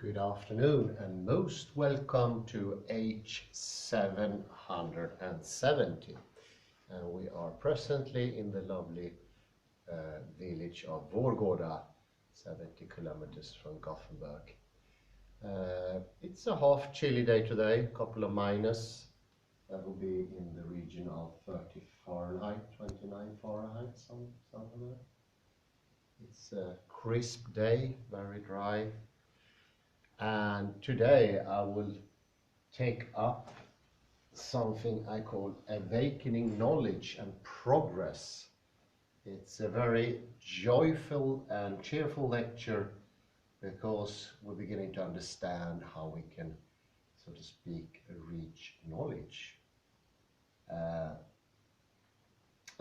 Good afternoon and most welcome to H770. We are presently in the lovely village of Vårgårda, 70 kilometers from Gothenburg. It's a half chilly day today, a couple of minus. That will be in the region of 30 Fahrenheit, 29 Fahrenheit, something like that. It's a crisp day, very dry. And today I will take up something I call awakening knowledge and progress. It's a very joyful and cheerful lecture because we're beginning to understand how we can, so to speak, reach knowledge. And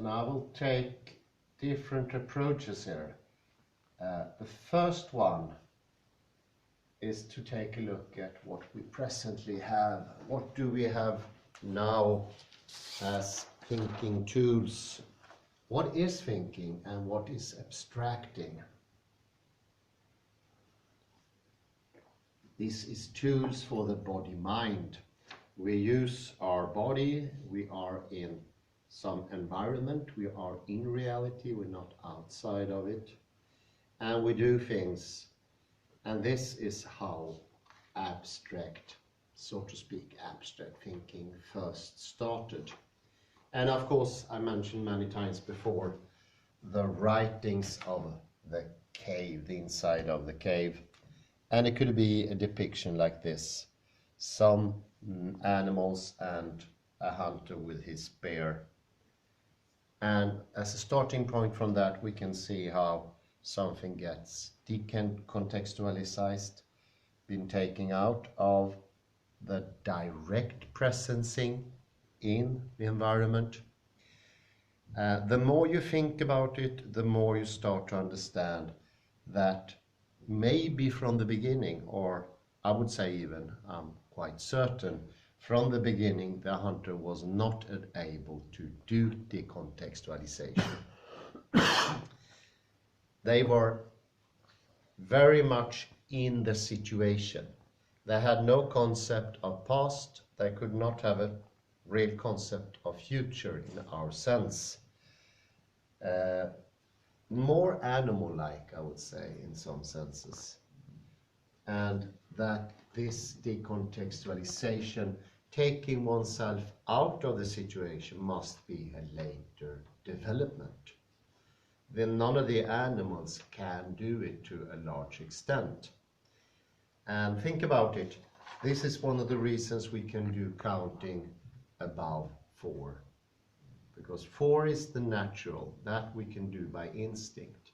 I will take different approaches here. The first one is to take a look at what we presently have. What do we have now as thinking tools? What is thinking and what is abstracting? This is tools for the body-mind. We use our body, we are in some environment, we are in reality, we're not outside of it, and we do things. And this is how abstract, so to speak, abstract thinking first started. And of course, I mentioned many times before, the writings of the cave, the inside of the cave. And it could be a depiction like this. Some animals and a hunter with his spear. And as a starting point from that, we can see how something gets decontextualized, been taken out of the direct presencing in the environment. The more you think about it, the more you start to understand that maybe from the beginning, or I would say even, I'm quite certain, from the beginning the hunter was not able to do decontextualization. They were very much in the situation. They had no concept of past. They could not have a real concept of future in our sense. More animal-like, I would say, in some senses. And that this decontextualization, taking oneself out of the situation, must be a later development. Then none of the animals can do it to a large extent. And think about it, this is one of the reasons we can do counting above 4. Because 4 is the natural, that we can do by instinct.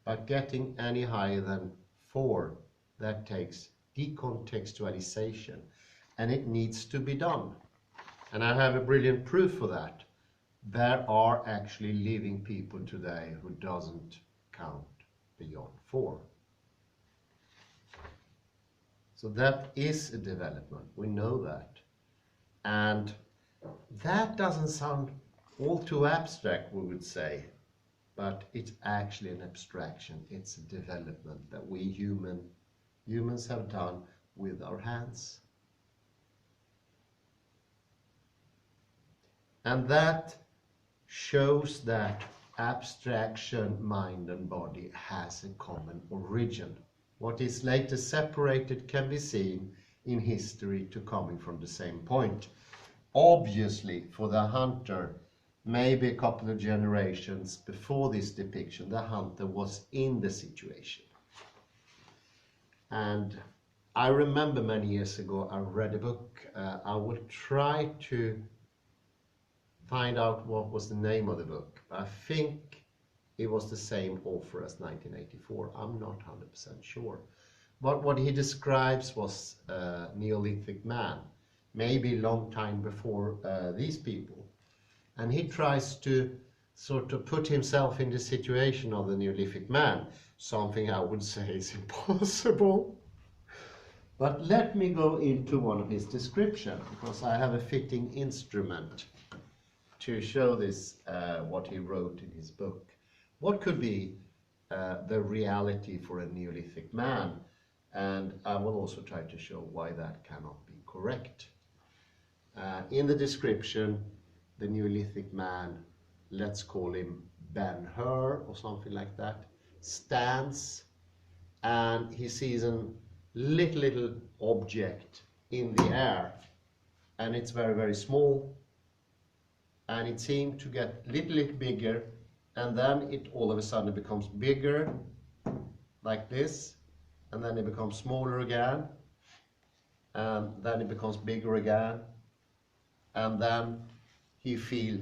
But getting any higher than 4, that takes decontextualization. And it needs to be done. And I have a brilliant proof for that. There are actually living people today who doesn't count beyond 4. So that is a development, we know that. And that doesn't sound all too abstract, we would say, but it's actually an abstraction. It's a development that we humans have done with our hands. And that shows that abstraction, mind and body has a common origin. What is later separated can be seen in history to coming from the same point. Obviously, for the hunter, maybe a couple of generations before this depiction, the hunter was in the situation. And I remember many years ago, I read a book. I would try to find out what was the name of the book. I think it was the same author as 1984. I'm not 100% sure. But what he describes was Neolithic man, maybe a long time before these people. And he tries to sort of put himself in the situation of the Neolithic man, something I would say is impossible. But let me go into one of his descriptions, because I have a fitting instrument to show this, what he wrote in his book. What could be the reality for a Neolithic man? And I will also try to show why that cannot be correct. In the description, the Neolithic man, let's call him Ben-Hur or something like that, stands and he sees a little object in the air, and it's very, very small, and it seemed to get little bigger, and then it all of a sudden becomes bigger like this, and then it becomes smaller again, and then it becomes bigger again, and then he feels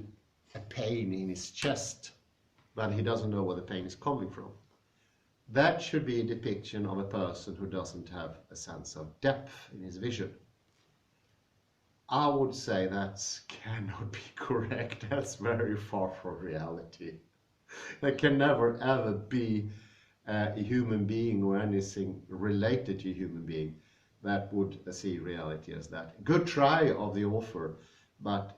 a pain in his chest, but he doesn't know where the pain is coming from. That should be a depiction of a person who doesn't have a sense of depth in his vision. I would say that cannot be correct. That's very far from reality. There can never ever be a human being or anything related to a human being that would see reality as that. Good try of the author, but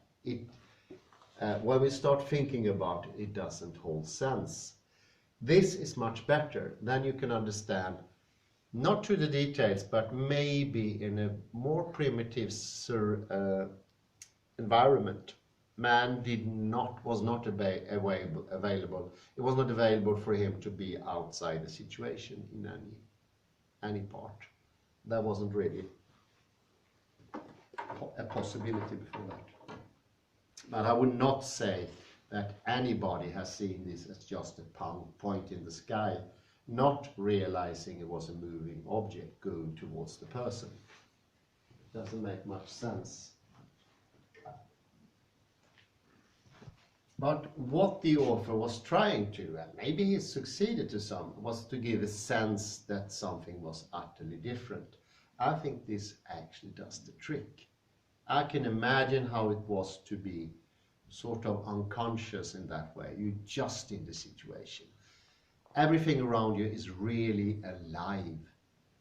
when we start thinking about it, it doesn't hold sense. This is much better. Then you can understand, not to the details, but maybe in a more primitive environment, man was not available. It was not available for him to be outside the situation in any part. That wasn't really a possibility before that. But I would not say that anybody has seen this as just a point in the sky, not realizing it was a moving object going towards the person. It doesn't make much sense. But what the author was trying to, and maybe he succeeded to some, was to give a sense that something was utterly different. I think this actually does the trick. I can imagine how it was to be sort of unconscious in that way. You're just in the situation. Everything around you is really alive,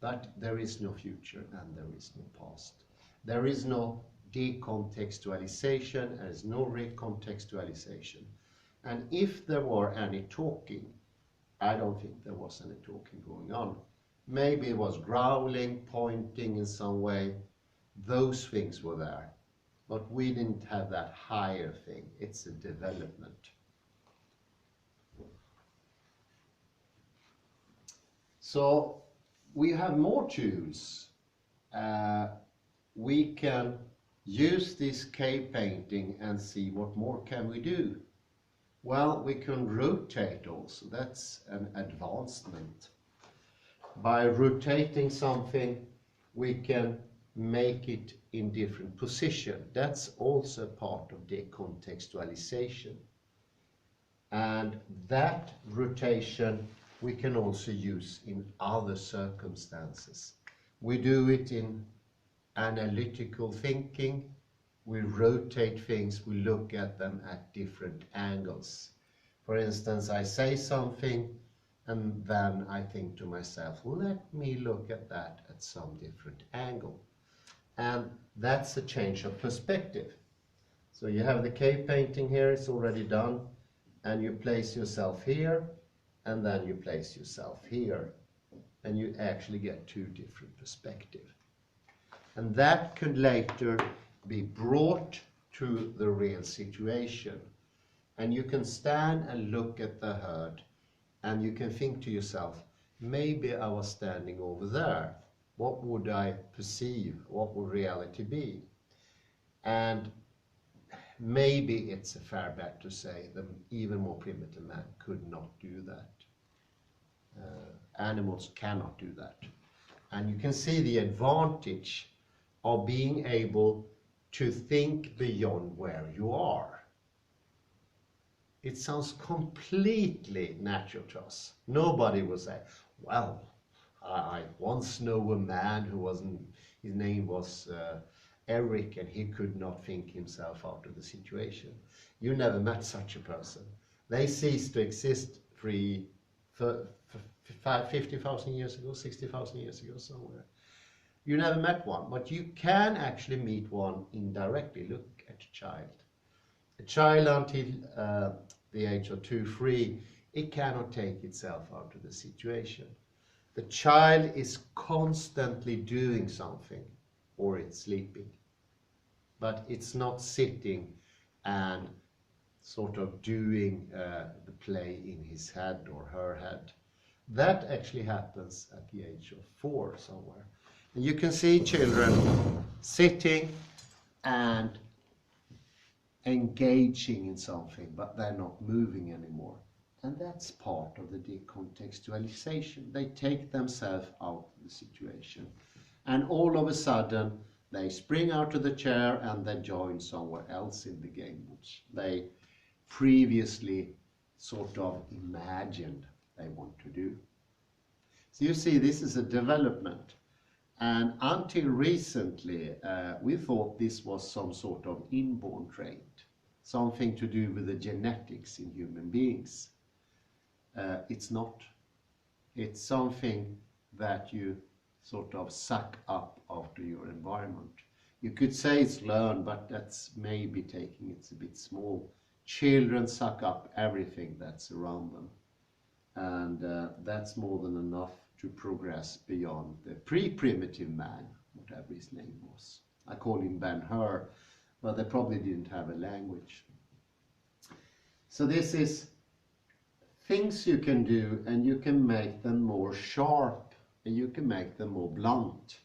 but there is no future and there is no past. There is no decontextualization, there is no recontextualization. And if there were any talking, I don't think there was any talking going on. Maybe it was growling, pointing in some way. Those things were there. But we didn't have that higher thing. It's a development. So we have more tools. We can use this cave painting and see what more can we do. Well, we can rotate also. That's an advancement. By rotating something, we can make it in different position. That's also part of decontextualization. And that rotation we can also use in other circumstances. We do it in analytical thinking. We rotate things, we look at them at different angles. For instance, I say something and then I think to myself, let me look at that at some different angle. And that's a change of perspective. So you have the cave painting here, it's already done, and you place yourself here, and then you place yourself here, and you actually get two different perspectives. And that could later be brought to the real situation. And you can stand and look at the herd, and you can think to yourself, maybe I was standing over there. What would I perceive? What would reality be? And maybe it's a fair bet to say that even more primitive man could not do that. Animals cannot do that. And you can see the advantage of being able to think beyond where you are. It sounds completely natural to us. Nobody will say, well, I once know a man who his name was Eric, and he could not think himself out of the situation. You never met such a person. They ceased to exist 50,000 years ago, 60,000 years ago, somewhere. You never met one, but you can actually meet one indirectly. Look at a child. A child until the age of 2, 3, it cannot take itself out of the situation. The child is constantly doing something, or it's sleeping, but it's not sitting and sort of doing the play in his head or her head. That actually happens at the age of 4 somewhere. And you can see children sitting and engaging in something, but they're not moving anymore. And that's part of the decontextualization. They take themselves out of the situation. And all of a sudden, they spring out of the chair and they join somewhere else in the game, which they previously sort of imagined they want to do. So you see, this is a development. And until recently, we thought this was some sort of inborn trait, something to do with the genetics in human beings. It's not. It's something that you sort of suck up after your environment. You could say it's learned, but that's maybe taking it a bit small. Children suck up everything that's around them. And that's more than enough to progress beyond the pre-primitive man, whatever his name was. I call him Ben-Hur, but they probably didn't have a language. So this is things you can do, and you can make them more sharp, and you can make them more blunt.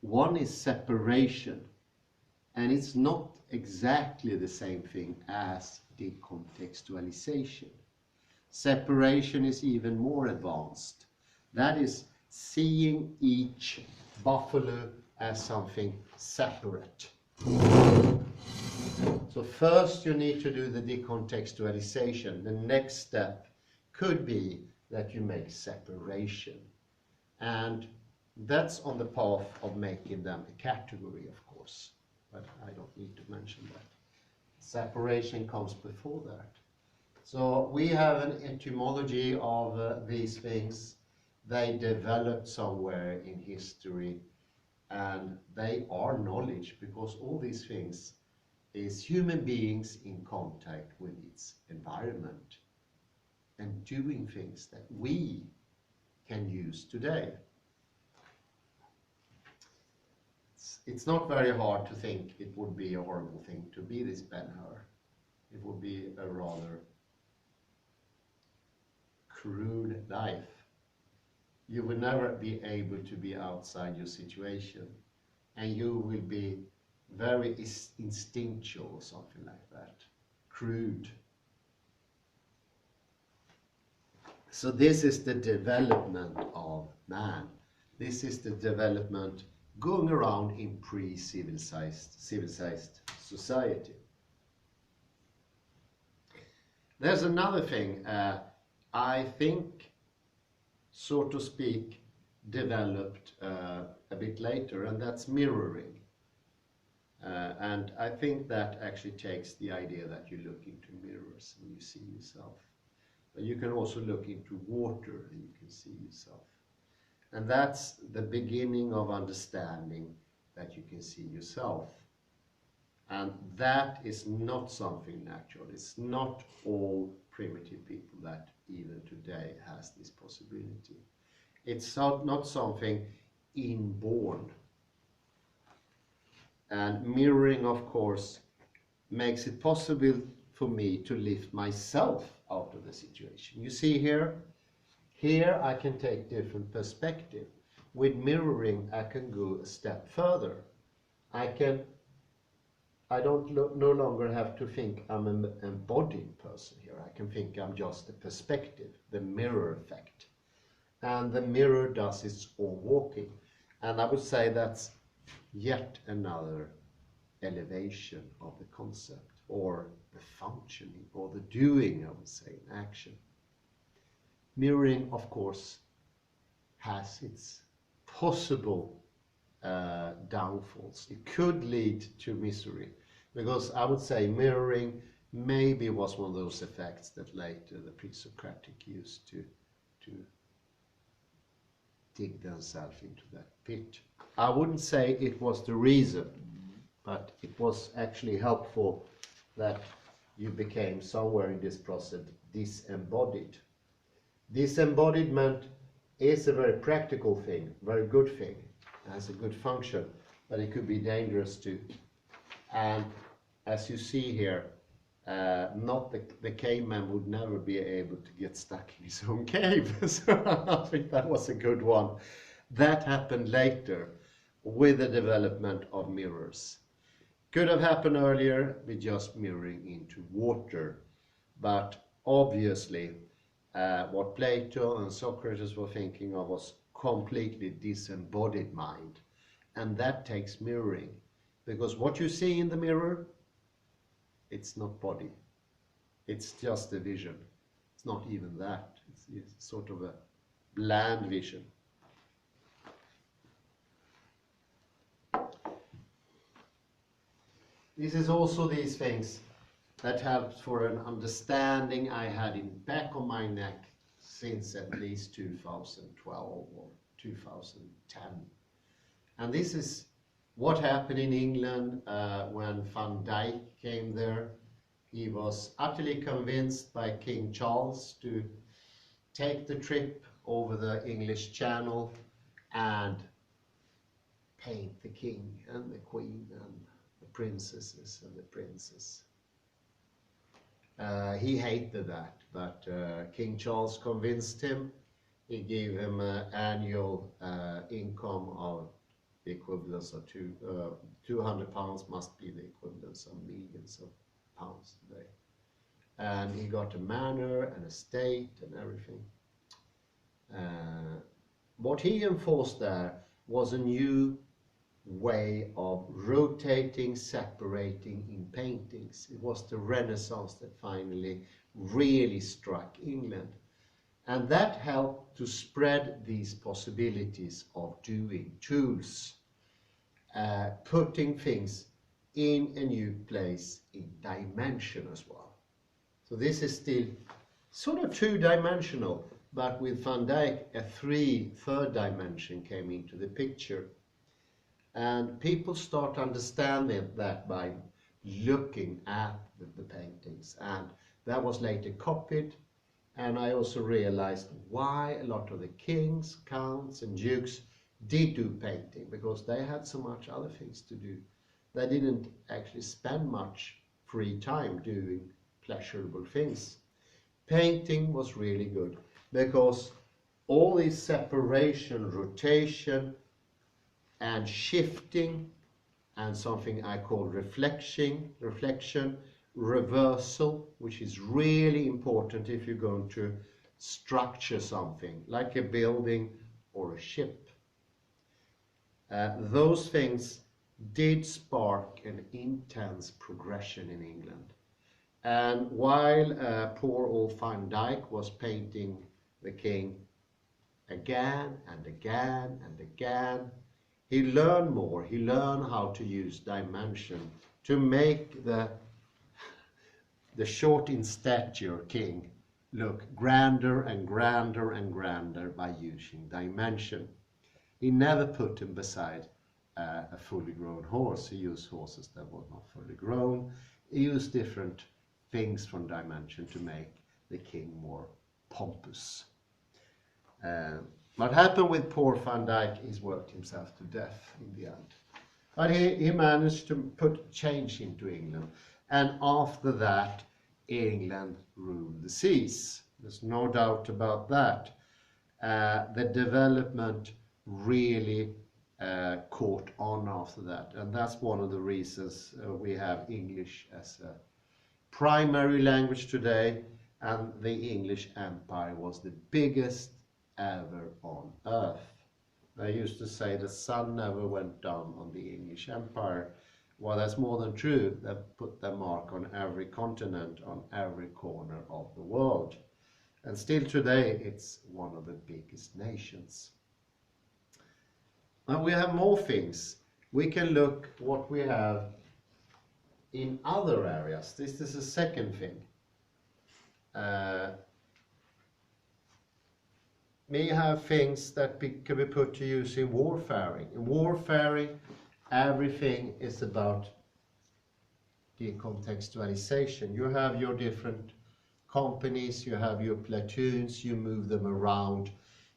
One is separation, and it's not exactly the same thing as decontextualization. Separation is even more advanced. That is seeing each buffalo as something separate. So first you need to do the decontextualization. The next step could be that you make separation. And that's on the path of making them a category, of course. But I don't need to mention that. Separation comes before that. So we have an etymology of these things. They developed somewhere in history, and they are knowledge, because all these things is human beings in contact with its environment and doing things that we can use today. It's not very hard to think it would be a horrible thing to be this Ben-Hur. It would be a rather crude life. You will never be able to be outside your situation, and you will be very instinctual or something like that. Crude. So this is the development of man. This is the development going around in pre-civilized society. There's another thing I think, so to speak, developed a bit later, and that's mirroring. And I think that actually takes the idea that you look into mirrors and you see yourself. But you can also look into water and you can see yourself. And that's the beginning of understanding that you can see yourself. And that is not something natural. It's not all primitive people that even today has this possibility. It's not something inborn. And mirroring, of course, makes it possible for me to lift myself out of the situation. You see here I can take different perspective. With mirroring, I can go a step further. I don't no longer have to think I'm an embodied person here. I can think I'm just a perspective, the mirror effect. And the mirror does its own walking. And I would say that's yet another elevation of the concept, or the functioning, or the doing, I would say, in action. Mirroring, of course, has its possible downfalls. It could lead to misery, because I would say mirroring maybe was one of those effects that later the pre-Socratic used to dig themselves into that pit. I wouldn't say it was the reason, but it was actually helpful that you became somewhere in this process disembodied. Disembodiment is a very practical thing, very good thing, has a good function, but it could be dangerous too. And as you see here, not the caveman would never be able to get stuck in his own cave. So I think that was a good one. That happened later with the development of mirrors. Could have happened earlier with just mirroring into water, but obviously what Plato and Socrates were thinking of was completely disembodied mind, and that takes mirroring, because what you see in the mirror, it's not body, it's just a vision. It's not even that, it's sort of a bland vision. This is also these things that helped for an understanding I had in back of my neck since at least 2012 or 2010. And this is what happened in England when Van Dyck came there. He was utterly convinced by King Charles to take the trip over the English Channel and paint the king and the queen and the princesses and the princes. He hated that, but King Charles convinced him. He gave him an annual income of the equivalence of £200 must be the equivalence of millions of pounds today. And he got a manor, an estate and everything. What he enforced there was a new way of rotating, separating in paintings. It was the Renaissance that finally really struck England. And that helped to spread these possibilities of doing tools, putting things in a new place in dimension as well. So this is still sort of two-dimensional, but with Van Dyck, a third dimension came into the picture. And people start understanding that by looking at the paintings. And that was later copied. And I also realized why a lot of the kings, counts and dukes did do painting, because they had so much other things to do. They didn't actually spend much free time doing pleasurable things. Painting was really good because all this separation, rotation, and shifting, and something I call reflection, reversal, which is really important if you're going to structure something, like a building or a ship. Those things did spark an intense progression in England. And while poor old Van Dyck was painting the king again and again and again, he learned more. He learned how to use dimension to make the short in stature king look grander and grander and grander by using dimension. He never put him beside a fully grown horse. He used horses that were not fully grown. He used different things from dimension to make the king more pompous. What happened with poor Van Dyck, he's worked himself to death in the end. But he managed to put change into England. And after that, England ruled the seas. There's no doubt about that. The development really caught on after that. And that's one of the reasons we have English as a primary language today. And the English Empire was the biggest ever on earth. I used to say the sun never went down on the English Empire. Well, that's more than true. They've put their mark on every continent, on every corner of the world. And still today, it's one of the biggest nations. And we have more things. We can look what we have in other areas. This is a second thing. We have things that can be put to use in warfaring. In warfaring, everything is about decontextualization. You have your different companies, you have your platoons, you move them around.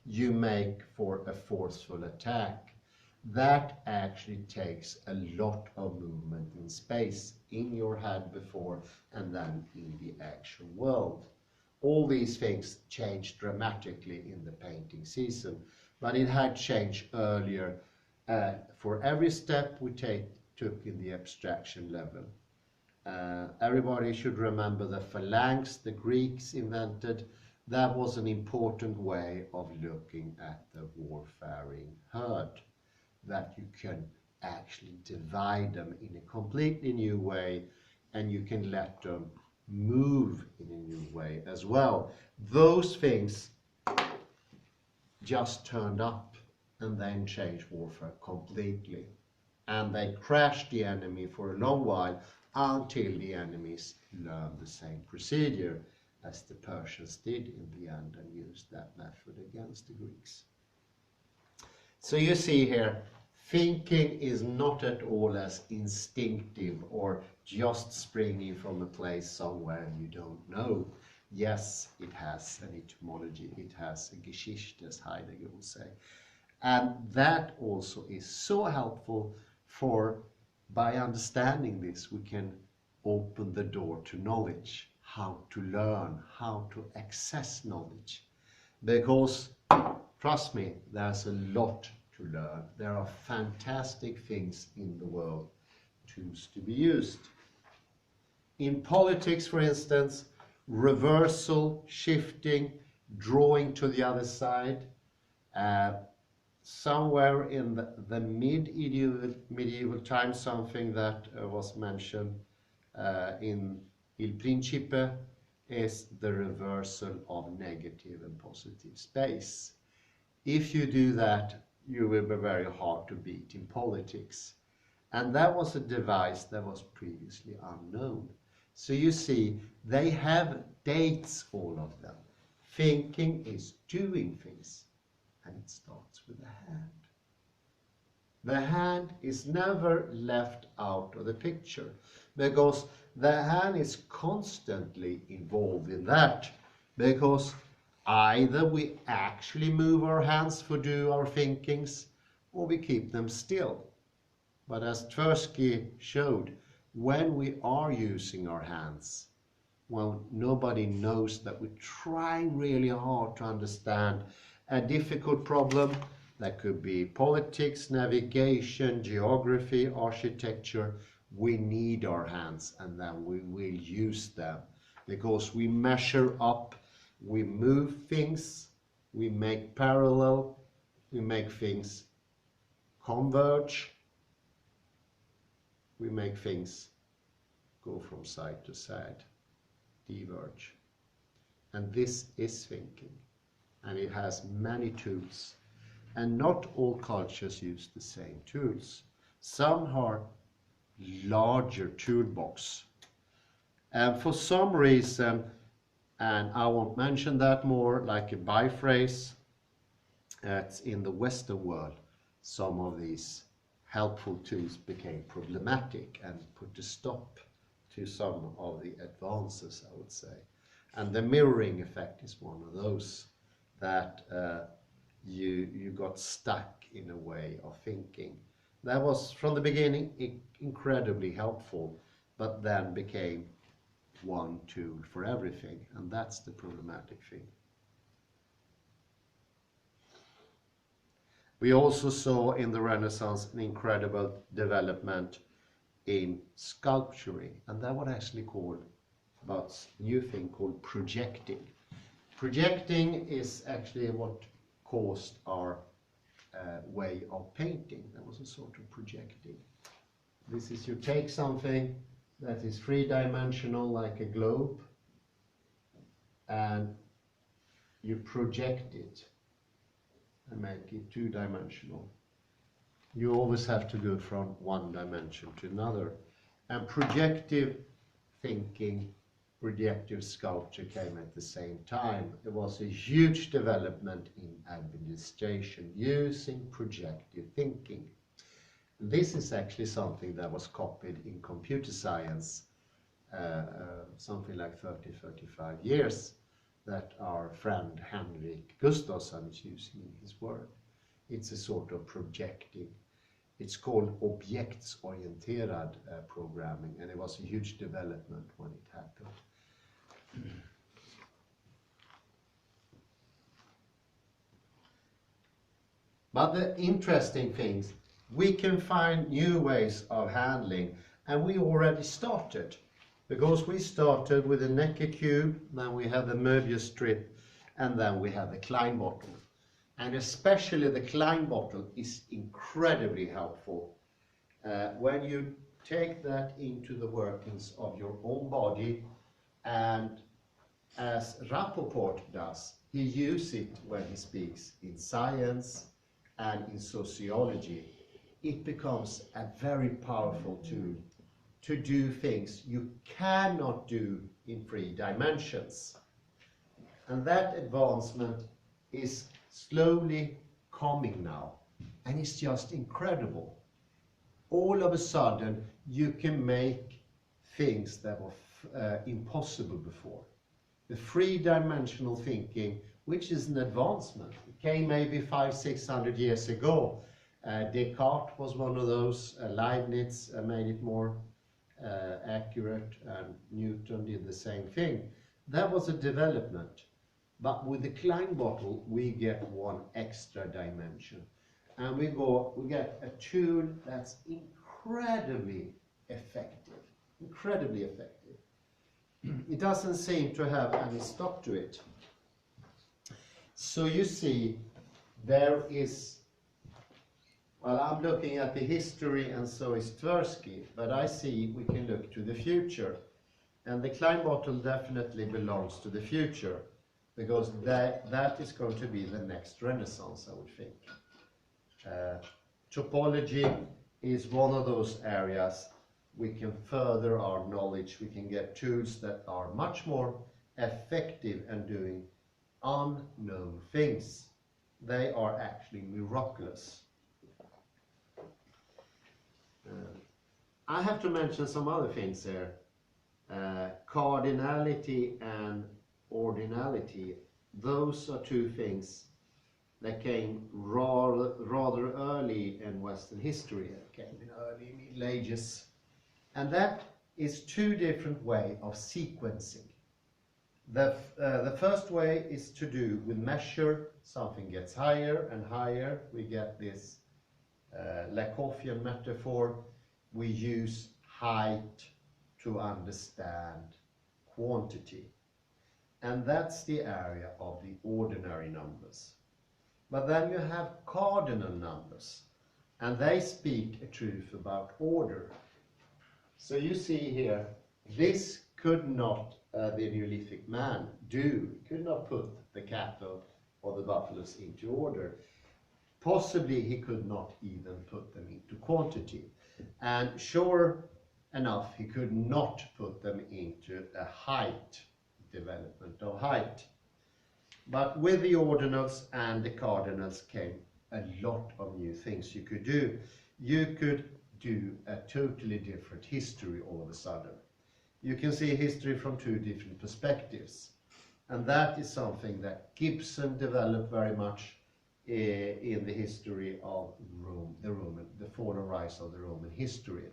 you make for a forceful attack. That actually takes a lot of movement in space, in your head before and then in the actual world. All these things changed dramatically in the painting season, but it had changed earlier for every step we took in the abstraction level. Everybody should remember the phalanx the Greeks invented. That was an important way of looking at the warfaring herd, that you can actually divide them in a completely new way, and you can let them move in a new way as well. Those things just turned up and then changed warfare completely. And they crashed the enemy for a long while until the enemies learned the same procedure as the Persians did in the end and used that method against the Greeks. So you see here, thinking is not at all as instinctive or just springing from a place somewhere you don't know. Yes, it has an etymology, it has a Geschichte, as Heidegger would say. And that also is so helpful, for by understanding this we can open the door to knowledge, how to learn, how to access knowledge. Because, trust me, there's a lot to learn. There are fantastic things in the world, tools to be used. In politics, for instance, reversal, shifting, drawing to the other side. Somewhere in the medieval times, something that was mentioned in Il Principe is the reversal of negative and positive space. If you do that, you will be very hard to beat in politics. And that was a device that was previously unknown. So you see, they have dates, all of them. Thinking is doing things, and it starts with the hand. The hand is never left out of the picture, because the hand is constantly involved in that, because either we actually move our hands for do our thinkings, or we keep them still. But as Tversky showed, when we are using our hands, well, nobody knows that we're trying really hard to understand a difficult problem. That could be politics, navigation, geography, architecture. We need our hands, and then we will use them, because we measure up, we move things, we make parallel, we make things converge, we make things go from side to side, diverge. And this is thinking, and it has many tools, and not all cultures use the same tools. Some are larger toolbox, and for some reason, and I won't mention that more, like a biphrase, it's in the Western world, some of these helpful tools became problematic and put a stop to some of the advances, I would say. And the mirroring effect is one of those, that you got stuck in a way of thinking. That was, from the beginning, incredibly helpful, but then became one tool for everything, and that's the problematic thing. We also saw in the Renaissance an incredible development in sculpturing, and that was actually called, about a new thing called projecting. Projecting is actually what caused our way of painting. That was a sort of projecting. This is, you take something that is three-dimensional like a globe, and you project it and make it two-dimensional. You always have to go from one dimension to another. And projective thinking, projective sculpture came at the same time. It was a huge development in administration using projective thinking. This is actually something that was copied in computer science something like 30-35 years that our friend Henrik Gustafsson is using in his work. It's a sort of projective. It's called objektsorienterad programming, and it was a huge development when it happened. But the interesting things, we can find new ways of handling, and we already started. Because we started with the Necker cube, then we have the Möbius strip, and then we have the Klein bottle. And especially the Klein bottle is incredibly helpful. When you take that into the workings of your own body, and as Rappaport does, he uses it when he speaks in science and in sociology. It becomes a very powerful tool to do things you cannot do in 3 dimensions. And that advancement is slowly coming now, and it's just incredible. All of a sudden you can make things that were impossible before. The 3-dimensional thinking, which is an advancement, it came maybe 500-600 years ago. Descartes was one of those. Leibniz made it more accurate, and Newton did the same thing. That was a development. But with the Klein bottle, we get one extra dimension. And we get a tool that's incredibly effective. Incredibly effective. It doesn't seem to have any stop to it. So you see, there is, well, I'm looking at the history, and so is Tversky, but I see we can look to the future. And the Klein bottle definitely belongs to the future, because that is going to be the next renaissance, I would think. Topology is one of those areas we can further our knowledge. We can get tools that are much more effective and doing unknown things. They are actually miraculous. I have to mention some other things here. Cardinality and ordinality. Those are 2 things that came rather early in Western history. It came in early Middle Ages. And that is 2 different ways of sequencing. The first way is to do with measure. Something gets higher and higher. We get this Lakoffian metaphor. We use height to understand quantity. And that's the area of the ordinary numbers. But then you have cardinal numbers, and they speak a truth about order. So you see here, this could not the Neolithic man do. He could not put the cattle or the buffaloes into order. Possibly he could not even put them into quantity. And sure enough, he could not put them into a height, development of height. But with the ordinals and the cardinals came a lot of new things you could do. You could do a totally different history all of a sudden. You can see history from 2 different perspectives. And that is something that Gibson developed very much in the history of Rome, the fall and rise of the Roman history.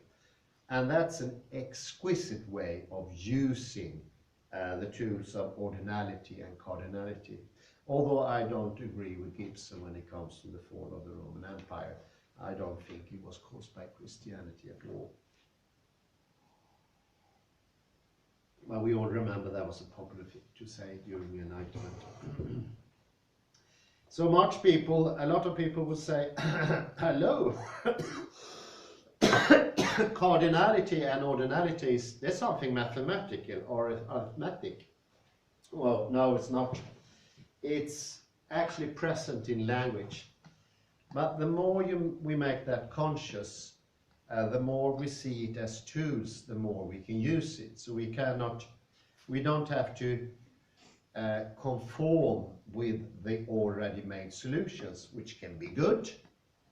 And that's an exquisite way of using the tools of ordinality and cardinality. Although I don't agree with Gibson when it comes to the fall of the Roman Empire. I don't think it was caused by Christianity at all. Well, we all remember that was a popular thing to say during the Enlightenment. So a lot of people would say, hello, cardinality and ordinality, there's something mathematical or arithmetic. Well, no, it's not. It's actually present in language. But the more we make that conscious, the more we see it as tools, the more we can use it. So we don't have to conform with the already made solutions, which can be good,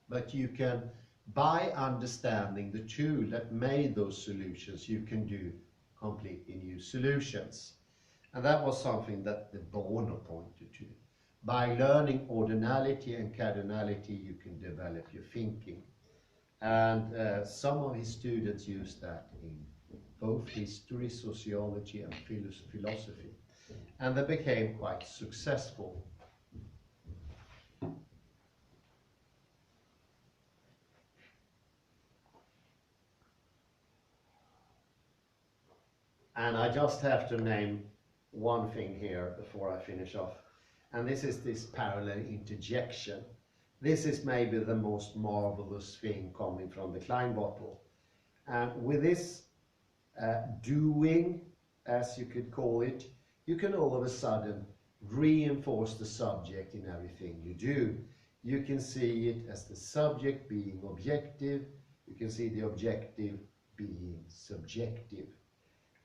but you can, by understanding the tool that made those solutions, you can do completely new solutions. And that was something that the Bono pointed to. By learning ordinality and cardinality, you can develop your thinking. And some of his students used that in both history, sociology, and philosophy. And they became quite successful. And I just have to name one thing here before I finish off. And this is this parallel interjection. This is maybe the most marvelous thing coming from the Klein bottle. And with this doing, as you could call it, you can all of a sudden reinforce the subject in everything you do. You can see it as the subject being objective. You can see the objective being subjective.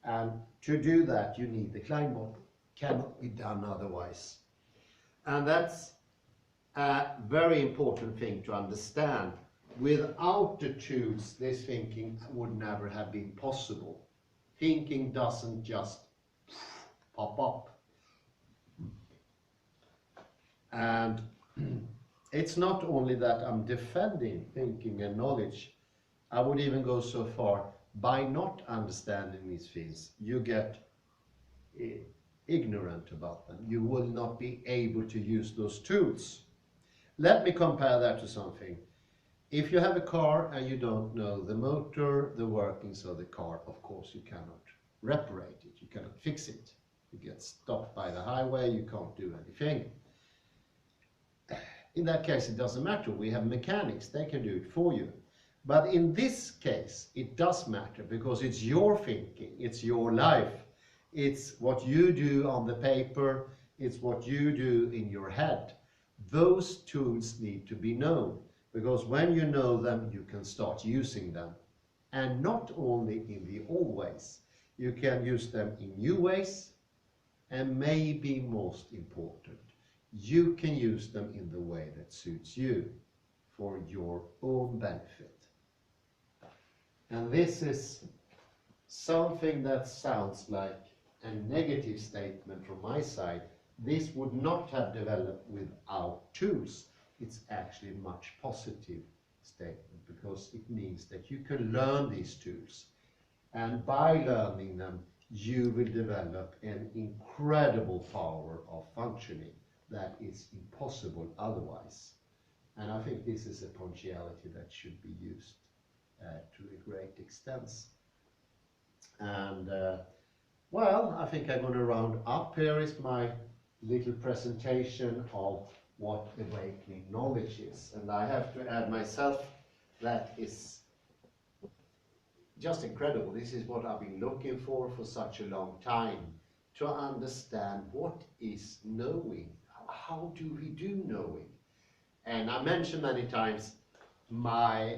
And to do that, you need the Klein bottle. Cannot be done otherwise. And that's a very important thing to understand. Without the tools, this thinking would never have been possible. Thinking doesn't just pop up. And it's not only that I'm defending thinking and knowledge. I would even go so far, by not understanding these things, you get ignorant about them. You will not be able to use those tools. Let me compare that to something. If you have a car and you don't know the motor, the workings of the car, of course you cannot reparate it, you cannot fix it. You get stopped by the highway, you can't do anything. In that case, it doesn't matter. We have mechanics, they can do it for you. But in this case, it does matter because it's your thinking, it's your life. It's what you do on the paper, it's what you do in your head. Those tools need to be known, because when you know them, you can start using them. And not only in the old ways, you can use them in new ways, and maybe most important, you can use them in the way that suits you, for your own benefit. And this is something that sounds like a negative statement from my side. This would not have developed without tools. It's actually a much positive statement because it means that you can learn these tools. And by learning them, you will develop an incredible power of functioning that is impossible otherwise. And I think this is a potentiality that should be used to a great extent. And well, I think I'm going to round up. Here is my little presentation of what awakening knowledge is. And I have to add myself, that is just incredible. This is what I've been looking for such a long time, to understand what is knowing. How do we do knowing? And I mentioned many times my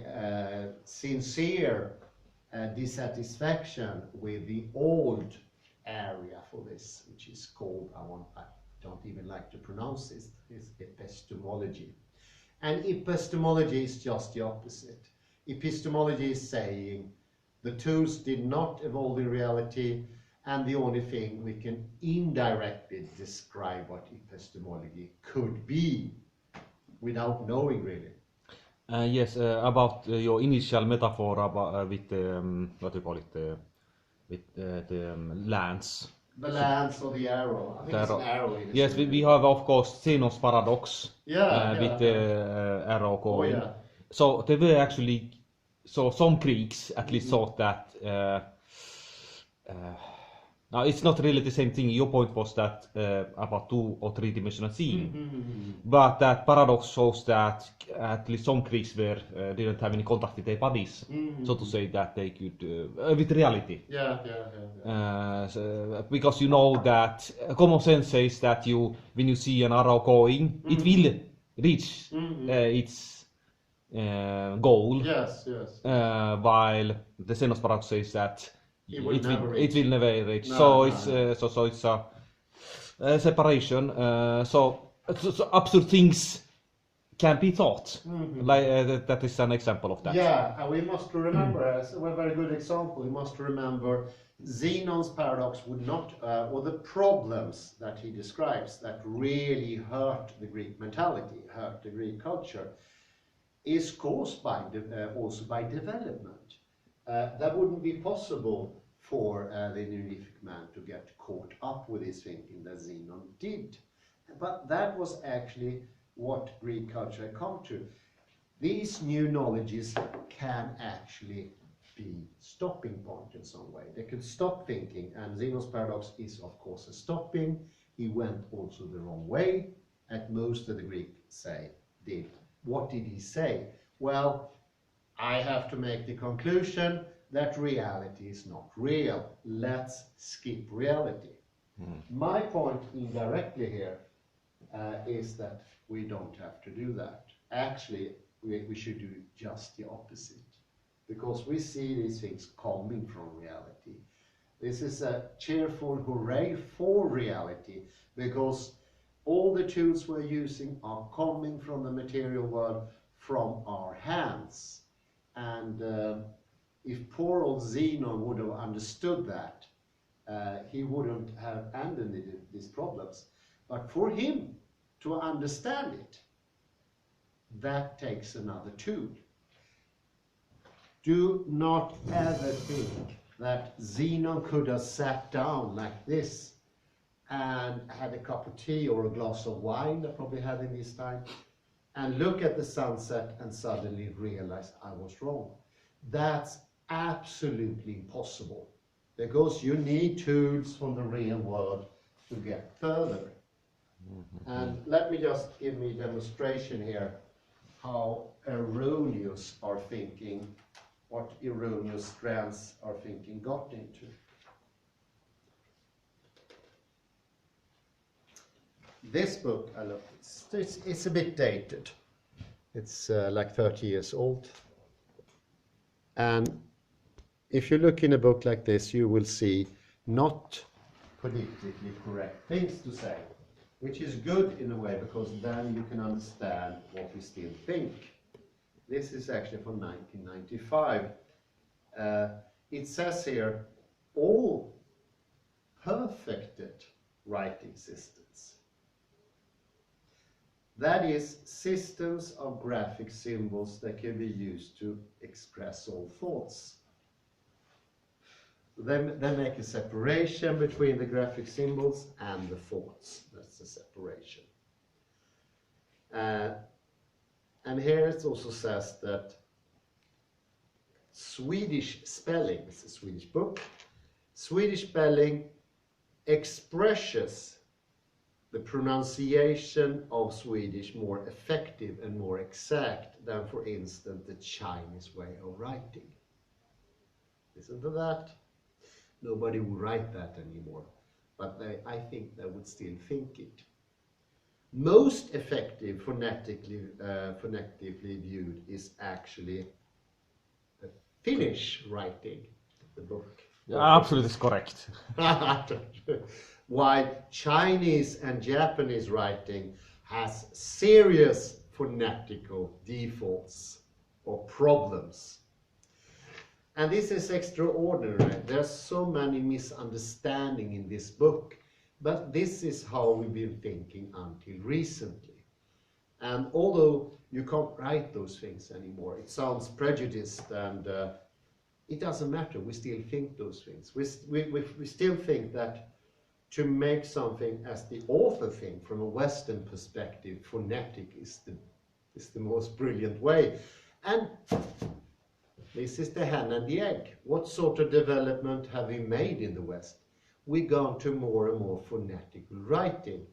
sincere dissatisfaction with the old area for this, which is called, I don't even like to pronounce this, is epistemology. And epistemology is just the opposite. Epistemology is saying the tools did not evolve in reality, and the only thing we can indirectly describe what epistemology could be without knowing really. Yes, about your initial metaphor about, with what do you call it, with the lance. The lance or the arrow. I think it's an arrow. Yes, we have of course Zeno's paradox with the arrow going. Oh, yeah. So they were actually, so some Greeks at least thought that. Now it's not really the same thing. Your point was that about 2 or 3 dimensional seeing, but that paradox shows that at least some Greeks were didn't have any contact with their bodies, so to say, that they could with reality. So, because you know that common sense says that when you see an arrow going, it will reach its goal. While the Zeno's paradox says that it will never reach. So it's a separation. So absurd things can be taught. Like that is an example of that. Yeah, and we must remember, as a very good example, we must remember Zenon's paradox would not, or the problems that he describes that really hurt the Greek mentality, hurt the Greek culture, is caused by also by development. That wouldn't be possible for the Neolithic man to get caught up with his thinking that Zenon did. But that was actually what Greek culture had come to. These new knowledges can actually be stopping point in some way. They can stop thinking, and Zenon's paradox is of course a stopping. He went also the wrong way, and most of the Greeks did. What did he say? Well, I have to make the conclusion that reality is not real. Let's skip reality. My point indirectly here is that we don't have to do that. Actually, we should do just the opposite, because we see these things coming from reality. This is a cheerful hooray for reality, because all the tools we're using are coming from the material world, from our hands. And if poor old Zenon would have understood that, he wouldn't have ended these problems. But for him to understand it, that takes another tool. Do not ever think that Zenon could have sat down like this and had a cup of tea or a glass of wine, that probably had in his time, and look at the sunset and suddenly realize I was wrong. That's absolutely impossible, because you need tools from the real world to get further. And let me just give me a demonstration here how erroneous our thinking, what erroneous strands our thinking got into. This book, I love it. It's a bit dated. It's like 30 years old. And if you look in a book like this, you will see not politically correct things to say, which is good in a way, because then you can understand what we still think. This is actually from 1995. It says here, all perfected writing systems. That is, systems of graphic symbols that can be used to express all thoughts. They make a separation between the graphic symbols and the thoughts. That's the separation. And here it also says that Swedish spelling, it's a Swedish book, Swedish spelling expresses the pronunciation of Swedish more effective and more exact than, for instance, the Chinese way of writing. Listen to that. Nobody would write that anymore, but I think they would still think it. Most effective phonetically viewed is actually the Finnish writing, the book. Yeah, absolutely correct. While Chinese and Japanese writing has serious phonetical defaults or problems. And this is extraordinary. There's so many misunderstandings in this book, but this is how we've been thinking until recently. And although you can't write those things anymore, it sounds prejudiced, and it doesn't matter. We still think those things. We still think that to make something as the author think from a Western perspective, phonetic is the most brilliant way. And this is the hen and the egg. What sort of development have we made in the West? We've gone to more and more phonetical writing.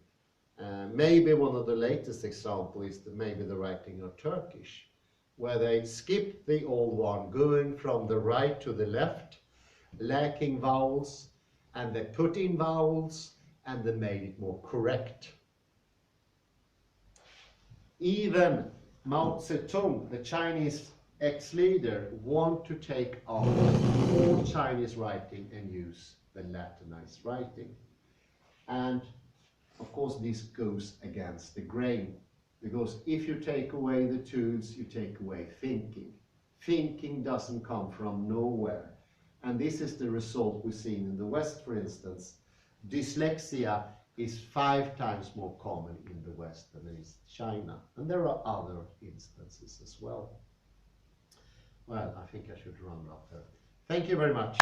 Maybe one of the latest examples is maybe the writing of Turkish, where they skipped the old one, going from the right to the left, lacking vowels, and they put in vowels, and they made it more correct. Even Mao Zedong, the Chinese ex-leader, want to take out all Chinese writing and use the Latinized writing. And of course this goes against the grain, Because if you take away the tools, you take away thinking. Thinking doesn't come from nowhere. And this is the result we've seen in the West, for instance. Dyslexia is 5 times more common in the West than in China. And there are other instances as well. Well, I think I should round up there. Thank you very much.